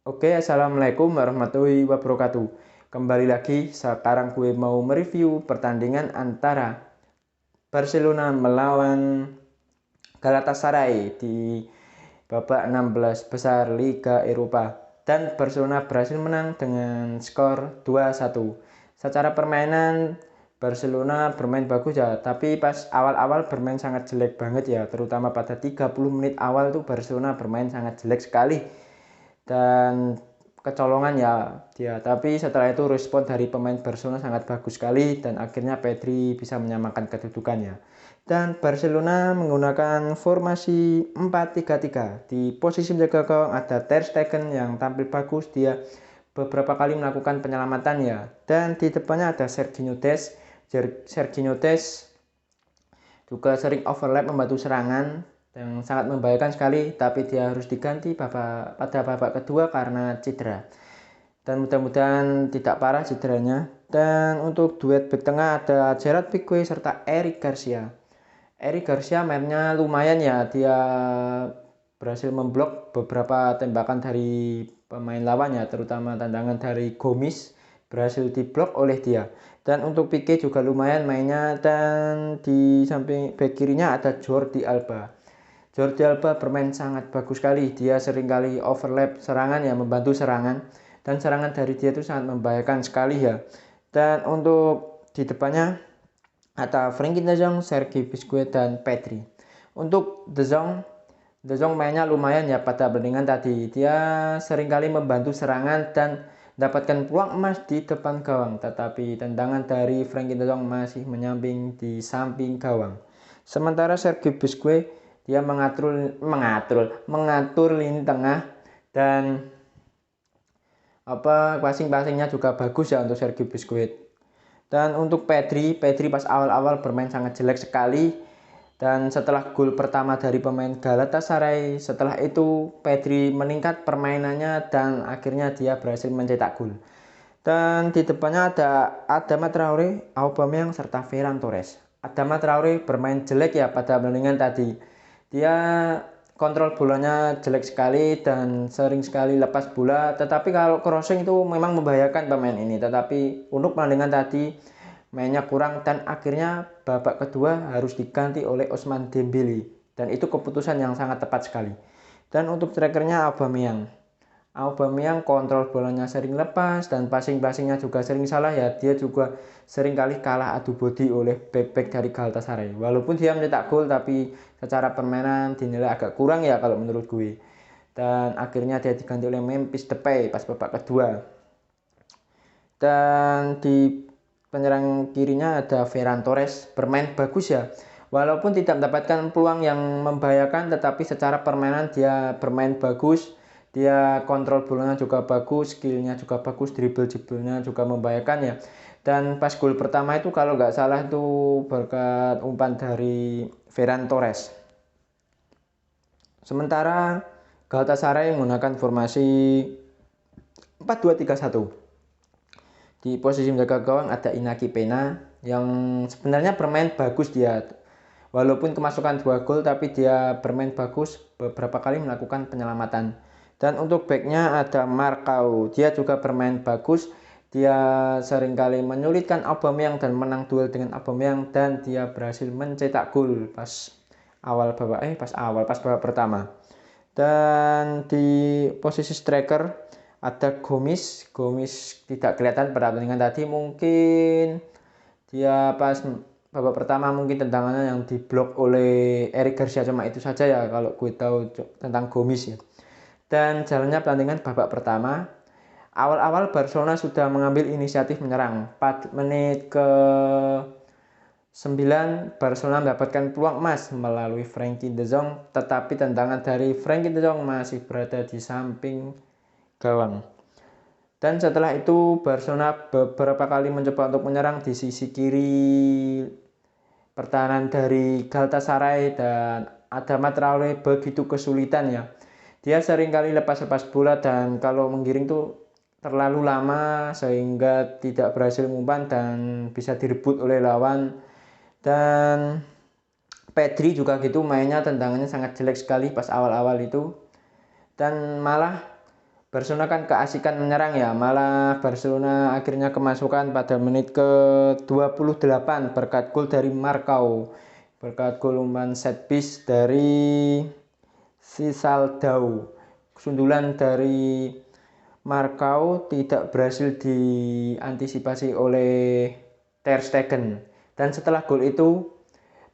Oke, assalamualaikum warahmatullahi wabarakatuh. Kembali lagi, sekarang gue mau mereview pertandingan antara Barcelona melawan Galatasaray di babak 16 besar Liga Eropa. Dan Barcelona berhasil menang dengan skor 2-1. Secara permainan Barcelona bermain bagus ya, tapi pas awal-awal bermain sangat jelek banget ya, terutama pada 30 menit awal tuh Barcelona bermain sangat jelek sekali dan kecolongan ya dia, tapi setelah itu respon dari pemain Barcelona sangat bagus sekali dan akhirnya Pedri bisa menyamakan kedudukannya. Dan Barcelona menggunakan formasi 4-3-3. Di posisi menjaga gawang ada Ter Stegen yang tampil bagus, dia beberapa kali melakukan penyelamatan ya. Dan di depannya ada Serginho Dest. Serginho Dest juga sering overlap membantu serangan yang sangat membahayakan sekali, tapi dia harus diganti pada babak kedua karena cedera. Dan mudah-mudahan tidak parah cederanya. Dan untuk duet bek tengah ada Gerard Pique serta Eric Garcia. Eric Garcia mainnya lumayan ya, dia berhasil memblok beberapa tembakan dari pemain lawannya, terutama tendangan dari Gomis berhasil diblok oleh dia. Dan untuk Pique juga lumayan mainnya, dan di samping bek kirinya ada Jordi Alba. Jordi Alba bermain sangat bagus sekali, dia seringkali overlap serangan ya, membantu serangan, dan serangan dari dia itu sangat membahayakan sekali ya. Dan untuk di depannya ada Frenkie de Jong, Sergei Busquets, dan Pedri. Untuk De Jong mainnya lumayan ya pada pertandingan tadi. Dia seringkali membantu serangan dan dapatkan peluang emas di depan gawang. Tetapi tendangan dari Frenkie de Jong masih menyamping di samping gawang. Sementara Sergei Busquets dia mengatur lini tengah, dan passing-passingnya juga bagus ya untuk Sergei Busquets. Dan untuk Pedri pas awal-awal bermain sangat jelek sekali. Dan setelah gol pertama dari pemain Galatasaray, setelah itu Pedri meningkat permainannya dan akhirnya dia berhasil mencetak gol. Dan di depannya ada Adama Traore, Aubameyang serta Ferran Torres. Adama Traore bermain jelek ya pada pertandingan tadi. Dia kontrol bolanya jelek sekali dan sering sekali lepas bola, tetapi kalau crossing itu memang membahayakan pemain ini. Tetapi untuk pertandingan tadi mainnya kurang dan akhirnya babak kedua harus diganti oleh Ousmane Dembele, dan itu keputusan yang sangat tepat sekali. Dan untuk strikernya Aubameyang kontrol bolanya sering lepas dan passing-passingnya juga sering salah ya, dia juga sering kali kalah adu body oleh back-back dari Galatasaray. Walaupun dia mencetak gol, tapi secara permainan dinilai agak kurang ya kalau menurut gue. Dan akhirnya dia diganti oleh Memphis Depay pas babak kedua. Dan di penyerang kirinya ada Ferran Torres, bermain bagus ya. Walaupun tidak mendapatkan peluang yang membahayakan, tetapi secara permainan dia bermain bagus. Dia kontrol bolanya juga bagus, skillnya juga bagus, dribble-dribblenya juga membahayakan ya. Dan pas gol pertama itu kalau nggak salah itu berkat umpan dari Ferran Torres. Sementara Galatasaray menggunakan formasi 4-2-3-1. Di posisi menjaga gawang ada Inaki Pena yang sebenarnya bermain bagus dia. Walaupun kemasukan 2 gol, tapi dia bermain bagus, beberapa kali melakukan penyelamatan. Dan untuk backnya ada Marcao, dia juga bermain bagus. Dia seringkali menyulitkan Aubameyang dan menang duel dengan Aubameyang, dan dia berhasil mencetak gol pas babak pertama. Dan di posisi striker ada Gomis tidak kelihatan pada pertandingan tadi, mungkin dia pas babak pertama mungkin tendangannya yang diblok oleh Eric Garcia, cuma itu saja ya kalau gue tahu tentang Gomis ya. Dan jalannya pertandingan babak pertama, awal-awal Barcelona sudah mengambil inisiatif menyerang. 4 menit ke 9 Barcelona mendapatkan peluang emas melalui Frenkie de Jong, tetapi tendangan dari Frenkie de Jong masih berada di samping gawang. Dan setelah itu Barcelona beberapa kali mencoba untuk menyerang di sisi kiri pertahanan dari Galatasaray, dan Adama Traore begitu kesulitan ya. Dia seringkali lepas-lepas bola dan kalau menggiring tuh terlalu lama sehingga tidak berhasil mengumpan dan bisa direbut oleh lawan. Dan Pedri juga gitu, mainnya tendangannya sangat jelek sekali pas awal-awal itu. Dan malah Barcelona kan keasikan menyerang ya, malah Barcelona akhirnya kemasukan pada menit ke 28 berkat gol dari Marcao. Berkat gol umpan set piece dari Sisaldao. Sundulan dari Marcao tidak berhasil diantisipasi oleh Ter Stegen. Dan setelah gol itu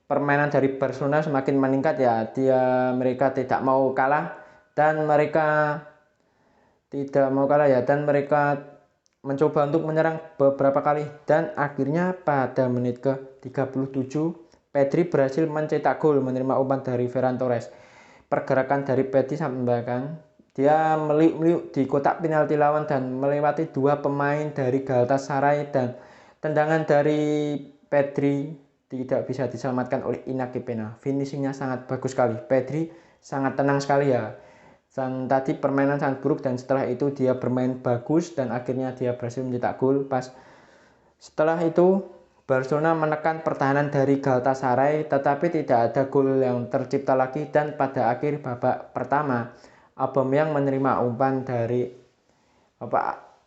permainan dari Barcelona semakin meningkat ya. Mereka tidak mau kalah dan mereka mencoba untuk menyerang beberapa kali dan akhirnya pada menit ke 37 Pedri berhasil mencetak gol menerima umpan dari Ferran Torres. Pergerakan dari Pedri sangat membahayakan. Dia meliuk-meliuk di kotak penalti lawan dan melewati dua pemain dari Galatasaray dan tendangan dari Pedri tidak bisa diselamatkan oleh Iñaki Peña. Finishingnya sangat bagus sekali. Pedri sangat tenang sekali ya. Dan tadi permainan sangat buruk dan setelah itu dia bermain bagus dan akhirnya dia berhasil mencetak gol. Setelah itu Barcelona menekan pertahanan dari Galatasaray tetapi tidak ada gol yang tercipta lagi dan pada akhir babak pertama Aubameyang menerima umpan dari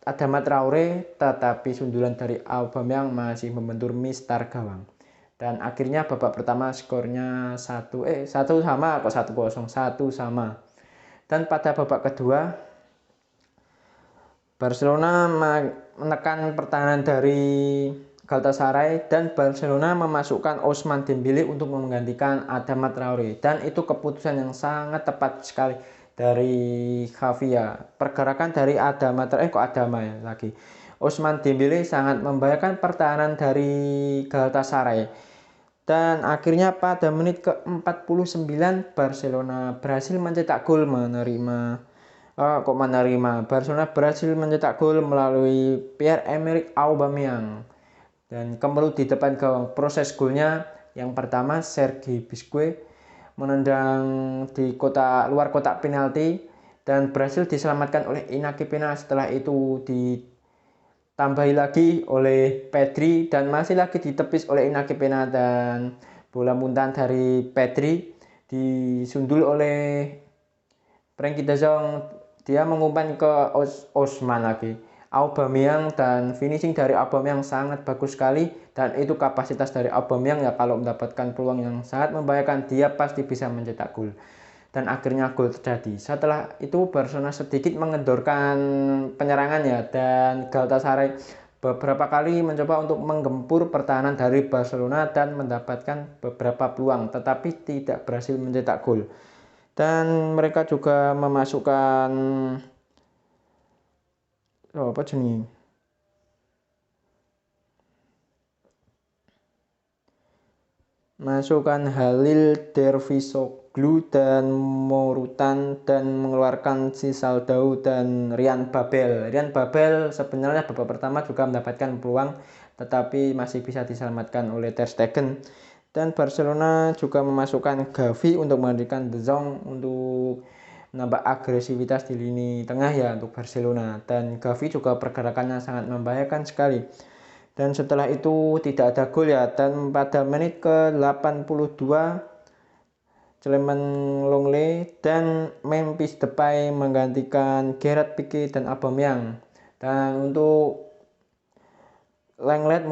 Adama Traore tetapi sundulan dari Aubameyang masih membentur mistar gawang. Dan akhirnya babak pertama skornya 1-1 sama. Dan pada babak kedua Barcelona menekan pertahanan dari Galatasaray dan Barcelona memasukkan Ousmane Dembélé untuk menggantikan Adama Traore dan itu keputusan yang sangat tepat sekali dari Xavi ya. Pergerakan dari Ousmane Dembélé sangat membahayakan pertahanan dari Galatasaray. Dan akhirnya pada menit ke-49 Barcelona berhasil mencetak gol Barcelona berhasil mencetak gol melalui Pierre-Emerick Aubameyang. Dan kembali di depan gawang. Proses golnya yang pertama Sergi Busquets menendang di luar kotak penalti dan berhasil diselamatkan oleh Iñaki Peña. Setelah itu ditambahi lagi oleh Pedri dan masih lagi ditepis oleh Iñaki Peña dan bola muntahan dari Pedri disundul oleh Frenkie de Jong. Dia mengumpan ke Ousmane lagi. Aubameyang dan finishing dari Aubameyang sangat bagus sekali dan itu kapasitas dari Aubameyang ya, kalau mendapatkan peluang yang sangat membahayakan dia pasti bisa mencetak gol. Dan akhirnya gol terjadi. Setelah itu Barcelona sedikit mengendorkan penyerangannya dan Galatasaray beberapa kali mencoba untuk menggempur pertahanan dari Barcelona dan mendapatkan beberapa peluang tetapi tidak berhasil mencetak gol. Dan mereka juga memasukkan Halil Dervisoglu dan Morutan dan mengeluarkan Sisaldao dan Ryan Babel. Ryan Babel sebenarnya babak pertama juga mendapatkan peluang tetapi masih bisa diselamatkan oleh Ter Stegen. Dan Barcelona juga memasukkan Gavi untuk menggantikan De Jong untuk menambah agresivitas di lini tengah ya untuk Barcelona. Dan Gavi juga pergerakannya sangat membahayakan sekali. Dan setelah itu tidak ada gol ya. Dan pada menit ke-82 Clement Lenglet dan Memphis Depay menggantikan Gerard Pique dan Aubameyang. Dan untuk Lenglet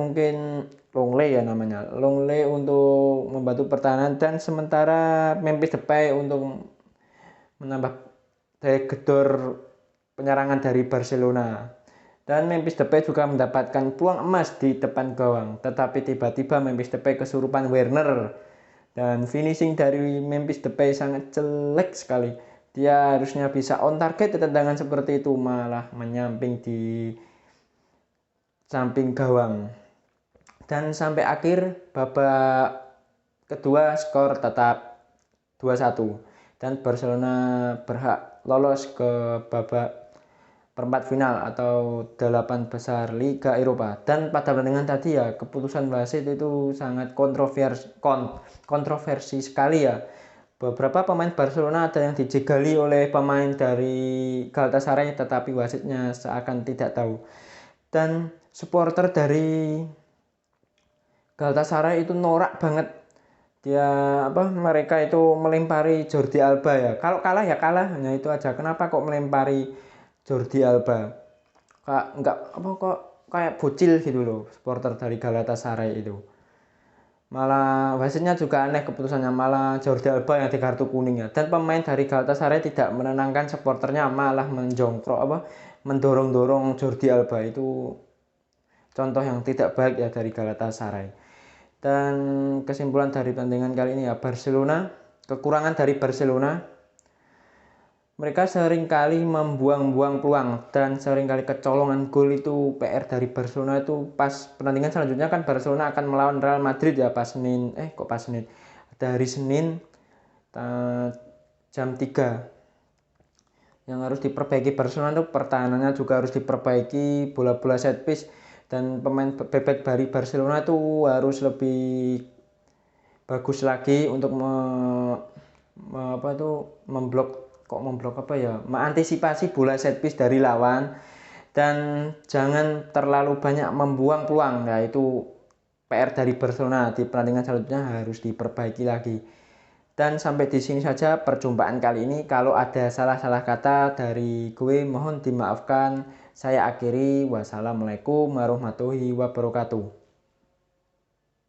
untuk membantu pertahanan dan sementara Memphis Depay untuk menambah daya gedor penyerangan dari Barcelona. Dan Memphis Depay juga mendapatkan peluang emas di depan gawang tetapi tiba-tiba Memphis Depay kesurupan Werner dan finishing dari Memphis Depay sangat jelek sekali. Dia harusnya bisa on target tendangan seperti itu malah menyamping di samping gawang. Dan sampai akhir babak kedua skor tetap 2-1 dan Barcelona berhak lolos ke babak perempat final atau 8 besar Liga Eropa. Dan pada pertandingan tadi ya keputusan wasit itu sangat kontroversi sekali ya. Beberapa pemain Barcelona ada yang dijegali oleh pemain dari Galatasaray tetapi wasitnya seakan tidak tahu. Dan supporter dari Galatasaray itu norak banget. Mereka itu melempari Jordi Alba ya. Kalau kalah ya kalah, hanya itu aja. Kenapa kok melempari Jordi Alba. Enggak apa kok kayak bocil gitu loh supporter dari Galatasaray itu. Malah wasitnya juga aneh keputusannya, malah Jordi Alba yang di kartu kuning ya. Dan pemain dari Galatasaray tidak menenangkan supporternya, malah mendorong-dorong Jordi Alba. Itu contoh yang tidak baik ya dari Galatasaray. Dan kesimpulan dari pertandingan kali ini ya, kekurangan dari Barcelona, mereka seringkali membuang-buang peluang dan seringkali kecolongan gol. Itu PR dari Barcelona. Itu pas pertandingan selanjutnya kan Barcelona akan melawan Real Madrid ya hari Senin jam 3. Yang harus diperbaiki Barcelona itu pertahanannya juga harus diperbaiki, bola-bola set piece, dan pemain bebek dari Barcelona itu harus lebih bagus lagi untuk mengantisipasi bola set piece dari lawan, dan jangan terlalu banyak membuang peluang. Nah, itu PR dari Barcelona di pertandingan selanjutnya harus diperbaiki lagi. Dan sampai di sini saja perjumpaan kali ini. Kalau ada salah-salah kata dari gue, mohon dimaafkan. Saya akhiri. Wassalamualaikum warahmatullahi wabarakatuh.